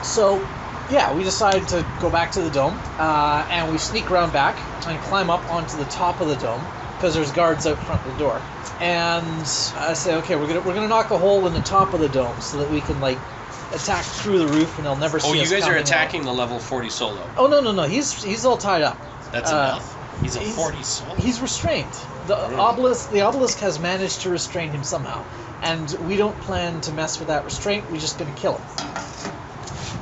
So, yeah, we decide to go back to the dome, and we sneak around back and climb up onto the top of the dome because there's guards out front of the door. And I say, okay, we're gonna knock a hole in the top of the dome so that we can like attack through the roof and they'll never see us. Oh, you guys are coming attacking out. the level 40 solo. Oh no, he's all tied up. That's enough. He's a 40 solo. He's restrained. The obelisk has managed to restrain him somehow, and we don't plan to mess with that restraint. We're just gonna kill him.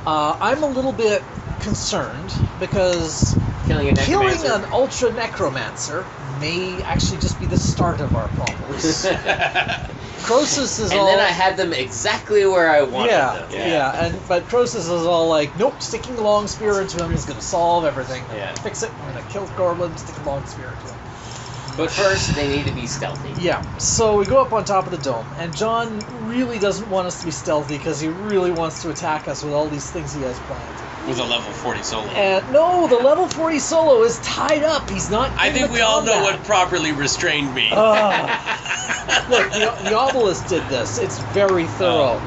I'm a little bit concerned because Killing an ultra necromancer may actually just be the start of our problems. Croesus is and all... then I had them exactly where I wanted them. But Croesus is all like, nope, sticking a long spear into him is going to solve everything. Yeah. Fix it, I'm going to kill Korblund, stick a long spear into him. But first, they need to be stealthy. Yeah, so we go up on top of the dome, and John really doesn't want us to be stealthy because he really wants to attack us with all these things he has planned. With a level 40 solo. And no, the level 40 solo is tied up. He's not. I think we all know what properly restrained me. Look, the obelisk did this. It's very thorough.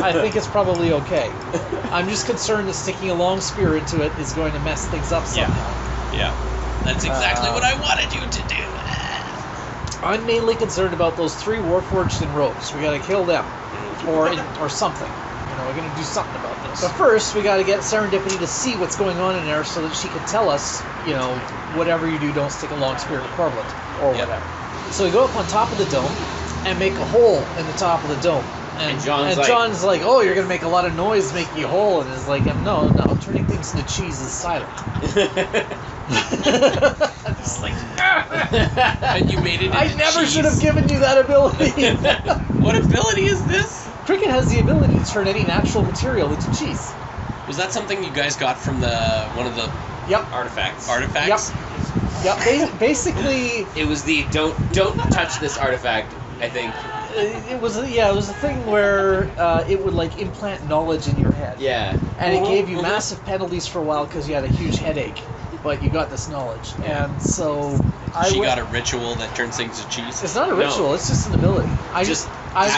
I think it's probably okay. I'm just concerned that sticking a long spear into it is going to mess things up somehow. Yeah. That's exactly what I wanted you to do. I'm mainly concerned about those 3 Warforged in robes. We gotta kill them. Or something. You know, we're gonna do something about this. But first, we gotta get Serendipity to see what's going on in there so that she can tell us, you know, whatever you do, don't stick a long spear in Korblund. Or whatever. So we go up on top of the dome and make a hole in the top of the dome. And John's like, oh, you're going to make a lot of noise making a hole. And it's like, no, turning things into cheese is silent. It's like, and you made it into I never cheese. should have given you that ability. What ability is this? Cricket has the ability to turn any natural material into cheese. Was that something you guys got from one of the artifacts? Yep. Basically, it was the don't touch this artifact. I think it was a thing where it would like implant knowledge in your head. Yeah. And it gave you massive penalties for a while because you had a huge headache, but you got this knowledge, and so she got a ritual that turns things to cheese. It's not a ritual; it's just an ability. I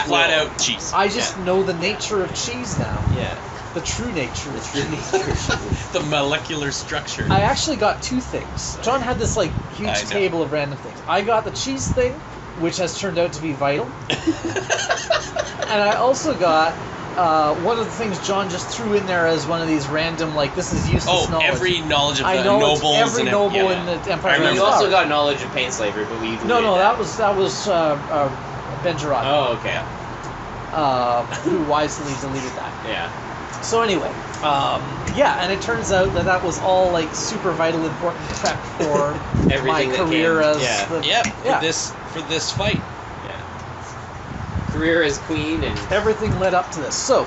flat out cheese. I just know the nature of cheese now. Yeah. The true nature of cheese. The molecular structure. I actually got 2 things. John had this like huge table of random things. I got the cheese thing, which has turned out to be vital. And I also got one of the things John just threw in there as one of these random, like, this is useless knowledge. Every knowledge of the nobles. Every noble in the Empire. You also got knowledge of pain slavery, but we that was Ben Gerard. Oh, okay. Who wisely deleted that. Yeah. So anyway, and it turns out that was all like super vital, important prep for my career as for this fight. Yeah. Career as queen and everything led up to this. So,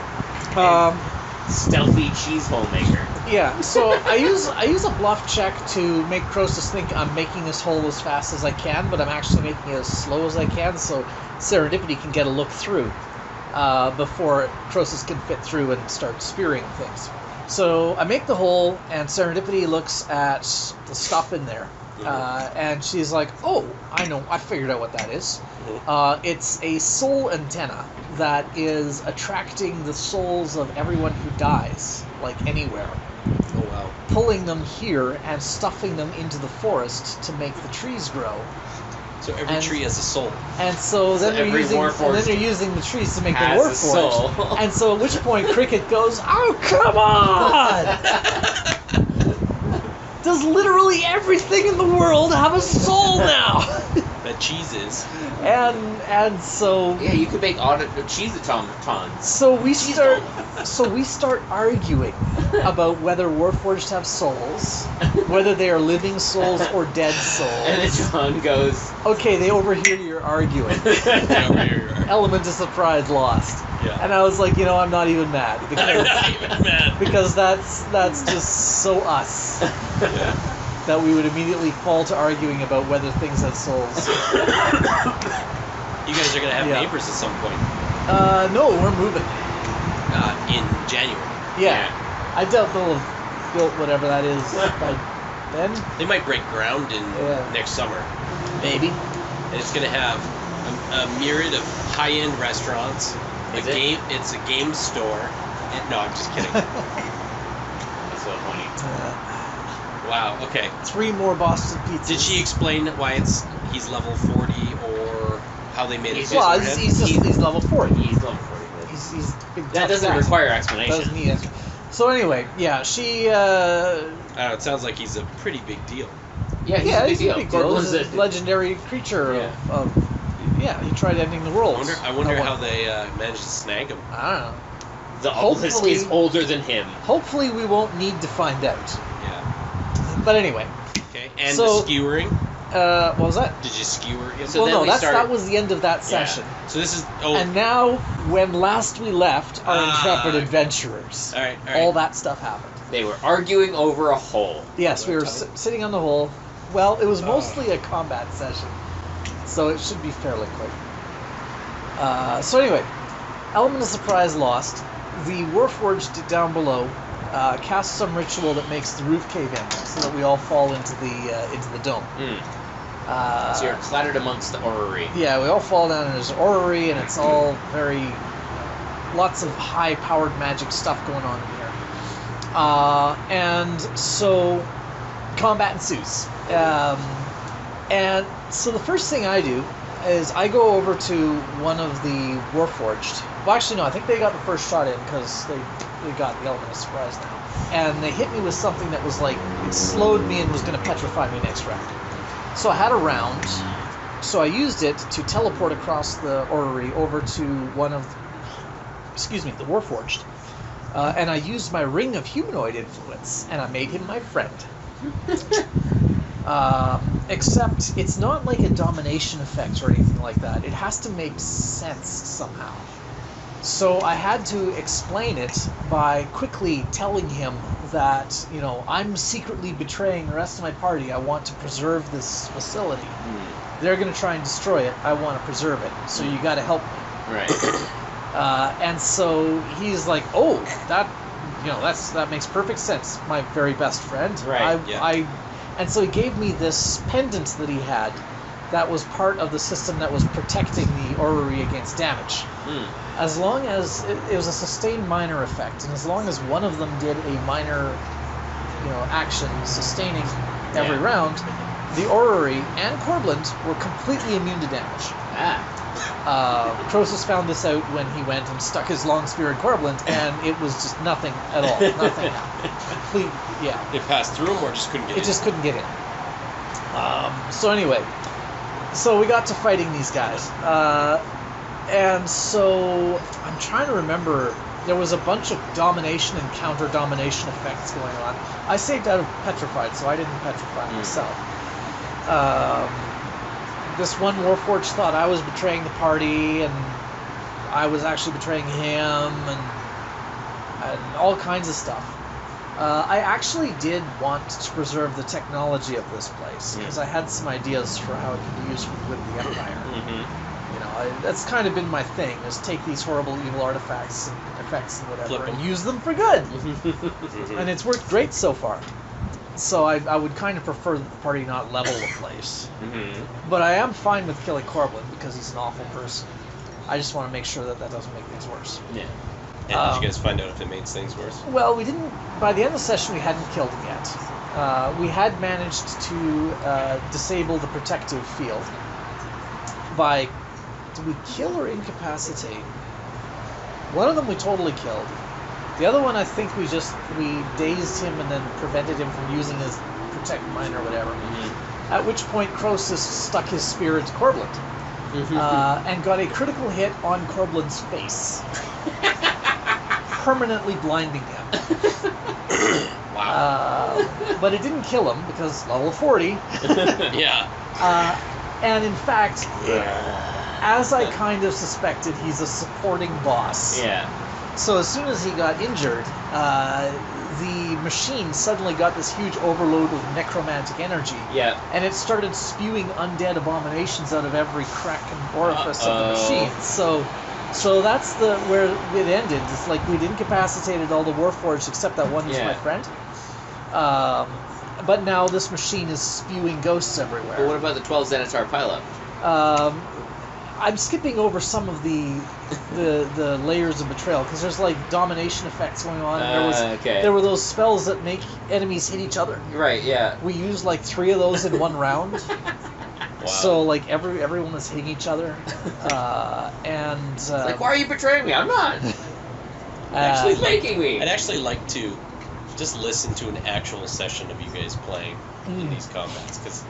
stealthy cheese hole maker. Yeah. So I use a bluff check to make Croesus think I'm making this hole as fast as I can, but I'm actually making it as slow as I can, so Serendipity can get a look through. Before Croesus can fit through and start spearing things. So I make the hole, and Serendipity looks at the stuff in there, and she's like, oh, I know, I figured out what that is. It's a soul antenna that is attracting the souls of everyone who dies, like anywhere. Oh, wow. Pulling them here and stuffing them into the forest to make the trees grow. So every tree has a soul. And so then they're using the trees to make the Warforged. And so at which point Cricket goes, oh, come on! Does literally everything in the world have a soul now? That cheese is. And so yeah, you could make cheese automatons. So we start arguing about whether Warforged have souls, whether they are living souls or dead souls. And then John goes, okay, they overhear your arguing. Element of surprise lost. Yeah. And I was like, I'm not even mad because that's just so us. Yeah. That we would immediately fall to arguing about whether things have souls. You guys are going to have neighbors at some point. No, we're moving. In January. Yeah. I doubt they'll have built whatever that is by then. They might break ground in next summer. Maybe. And it's going to have a myriad of high-end restaurants. It's a game store. No, I'm just kidding. Wow. Okay. 3 more Boston pizzas. Did she explain why he's level 40 or how they made it? Well, he's level 40. He's level 40. He's big. That tough doesn't guy. require explanation. Doesn't need it. So anyway, yeah, she. It sounds like he's a pretty big deal. Yeah, he's a big deal. He's a legendary creature of. Yeah, he tried ending the world. I wonder how they managed to snag him. I don't know. The obelisk is older than him. Hopefully, we won't need to find out. Yeah. But anyway. Okay. And the skewering. What was that? Did you skewer him? So that was the end of that session. Yeah. So this is. And now, when last we left our intrepid adventurers, all right. all that stuff happened. They were arguing over a hole. Yes, we were sitting on the hole. Well, it was mostly a combat session, so it should be fairly quick. So anyway, element of surprise lost. The Warforged down below cast some ritual that makes the roof cave in, so that we all fall into the dome. So you're clattered amongst the orrery. Yeah, we all fall down in this orrery, and it's all very lots of high-powered magic stuff going on in here. And so combat ensues. And so the first thing I do is I go over to one of the Warforged. Well, actually, no, I think they got the first shot in because they got the element of surprise now. And they hit me with something that was like, it slowed me and was going to petrify me next round. So I had a round, so I used it to teleport across the orrery over to one of, the Warforged. And I used my ring of humanoid influence, and I made him my friend. Except it's not like a domination effect or anything like that. It has to make sense somehow. So I had to explain it by quickly telling him that, I'm secretly betraying the rest of my party. I want to preserve this facility. They're going to try and destroy it. I want to preserve it. So you got to help me. Right. And so he's like, oh, that makes perfect sense. My very best friend. Right. And so he gave me this pendant that he had that was part of the system that was protecting the orrery against damage. As long as it was a sustained minor effect, and as long as one of them did a minor, action sustaining every round, the orrery and Korblund were completely immune to damage. Croesus found this out when he went and stuck his long spear in Korblund, and it was just nothing at all. Nothing happened. It passed through him or just couldn't get in? It just couldn't get in. So anyway, so we got to fighting these guys. And so I'm trying to remember, there was a bunch of domination and counter-domination effects going on. I saved out of Petrified, so I didn't petrify myself. This one Warforged thought I was betraying the party, and I was actually betraying him, and all kinds of stuff. I actually did want to preserve the technology of this place, because I had some ideas for how it could be used with the Empire. That's kind of been my thing, is take these horrible evil artifacts and effects and whatever and use them for good. And it's worked great so far. So I would kind of prefer that the party not level the place. But I am fine with killing Korblund because he's an awful person. I just want to make sure that doesn't make things worse. Yeah. And did you guys find out if it makes things worse? Well, we didn't. By the end of the session, we hadn't killed him yet. We had managed to disable the protective field by... Did we kill or incapacitate? One of them we totally killed. The other one, I think we dazed him and then prevented him from using his protect mine or whatever. At which point Croesus stuck his spear into Korblund and got a critical hit on Korblund's face, permanently blinding him. Wow. But it didn't kill him because level 40. And in fact, as I kind of suspected, he's a supporting boss. So as soon as he got injured, the machine suddenly got this huge overload of necromantic energy. And it started spewing undead abominations out of every crack and orifice of the machine. So that's where it ended. It's like we'd incapacitated all the Warforged except that one who's my friend. But now this machine is spewing ghosts everywhere. But what about the 12 Xanatar pileup? I'm skipping over some of the layers of betrayal because there's like domination effects going on. There were those spells that make enemies hit each other. Right. Yeah. We used like 3 of those in one round. Wow. So like everyone was hitting each other, and It's like, why are you betraying me? I'm not. Actually making me. I'd actually like to just listen to an actual session of you guys playing in these combats because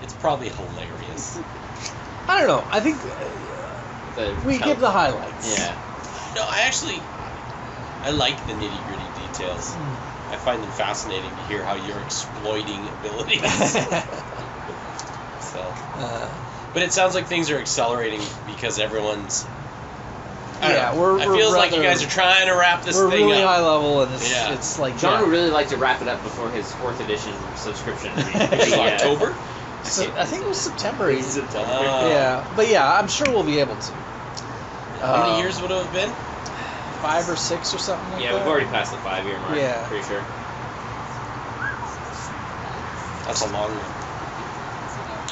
it's probably hilarious. I don't know. I think we give the highlights. Yeah. No, I like the nitty gritty details. I find them fascinating to hear how you're exploiting abilities. So, but it sounds like things are accelerating because everyone's. I feel like you guys are trying to wrap this thing up. We're really high level, and it's like John would really like to wrap it up before his 4th edition subscription. October. So, I think it was September. Yeah, but I'm sure we'll be able to. How many years would it have been? 5 or 6 or something like that. Yeah, we've already passed the 5-year mark. Yeah, pretty sure. That's a long one.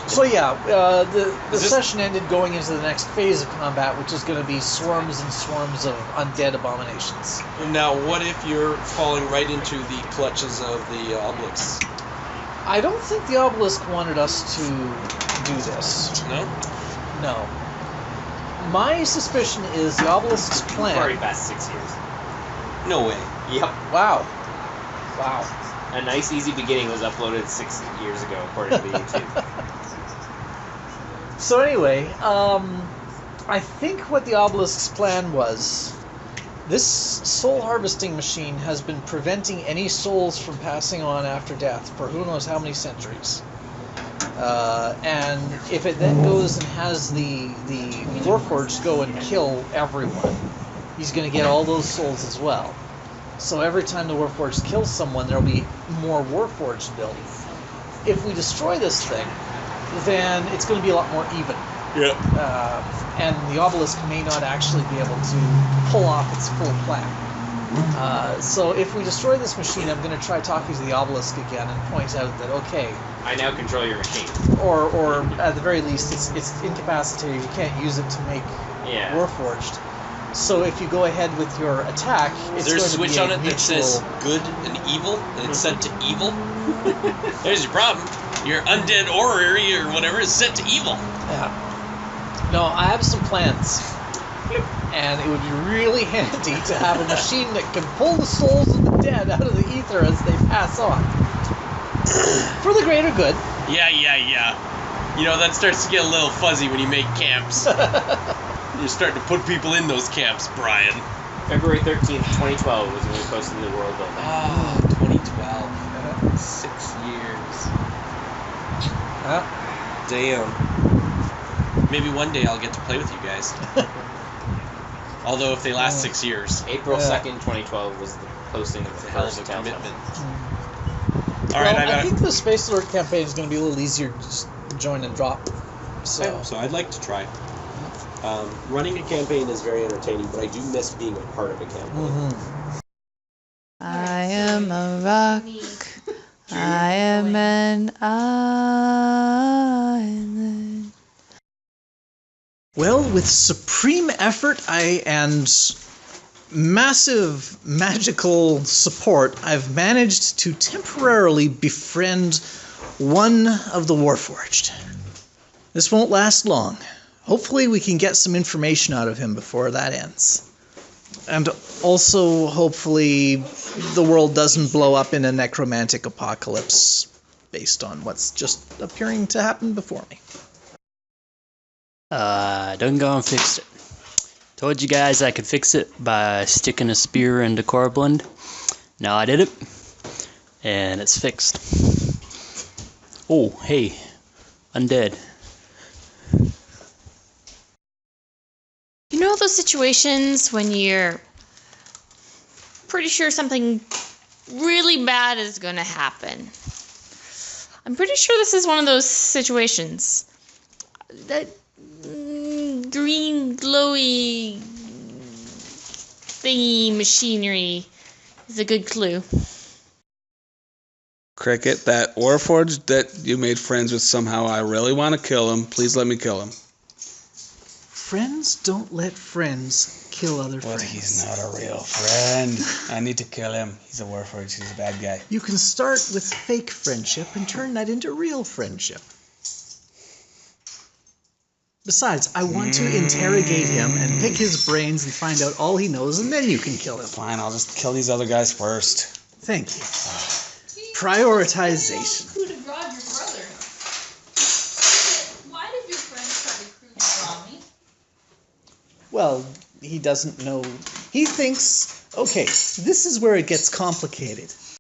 So the session ended going into the next phase of combat, which is going to be swarms and swarms of undead abominations. Now, what if you're falling right into the clutches of the obelisks? I don't think the obelisk wanted us to do this. No? No. My suspicion is the obelisk's plan... We've already passed 6 years. No way. Yep. Wow. A nice easy beginning was uploaded 6 years ago, according to the YouTube. So anyway, I think what the obelisk's plan was, this soul harvesting machine has been preventing any souls from passing on after death for who knows how many centuries. And if it then goes and has the Warforged go and kill everyone, he's going to get all those souls as well. So every time the Warforged kills someone, there'll be more Warforged built. If we destroy this thing, then it's going to be a lot more even. Yeah. And the obelisk may not actually be able to pull off its full plan. So if we destroy this machine, I'm going to try talking to the obelisk again and point out that, okay... I now control your machine. Or at the very least, it's incapacitated. You can't use it to make Warforged. So if you go ahead with your attack, it's Is there a going switch to be on it that says good and evil, and it's set to evil? There's your problem. Your undead orrery or whatever is set to evil. Yeah. No, I have some plans. And it would be really handy to have a machine that can pull the souls of the dead out of the ether as they pass on. For the greater good. Yeah. You know, that starts to get a little fuzzy when you make camps. You're starting to put people in those camps, Brian. February 13th, 2012 was when we posted the world building. Oh, 2012. 6 years. Damn. Maybe one day I'll get to play with you guys. Although if they last 6 years. April 2nd, 2012 was the posting of the first Tale commitment. Alright, I think the Space Alert campaign is going to be a little easier to just join and drop. So I'd like to try. Running a campaign is very entertaining, but I do miss being a part of a campaign. I am a rock. I am an island. Well, with supreme effort and massive magical support, I've managed to temporarily befriend one of the Warforged. This won't last long. Hopefully we can get some information out of him before that ends. And also, hopefully, the world doesn't blow up in a necromantic apocalypse based on what's just appearing to happen before me. Done go and fixed it. Told you guys I could fix it by sticking a spear into Korblund. Now I did it, and it's fixed. Oh, hey, undead. You know those situations when you're pretty sure something really bad is going to happen? I'm pretty sure this is one of those situations. That green glowy thingy machinery is a good clue. Cricket, that Warforged that you made friends with somehow, I really want to kill him. Please let me kill him. Friends don't let friends kill other But friends. he's not a real friend. I need to kill him. He's a Warforged. He's a bad guy. You can start with fake friendship and turn that into real friendship. Besides, I want to interrogate him and pick his brains and find out all he knows, and then you can kill him. Fine, I'll just kill these other guys first. Thank you. Prioritization. Who to draw your brother? Why did your friend try to draw me? Well, he doesn't know. He thinks, okay, this is where it gets complicated.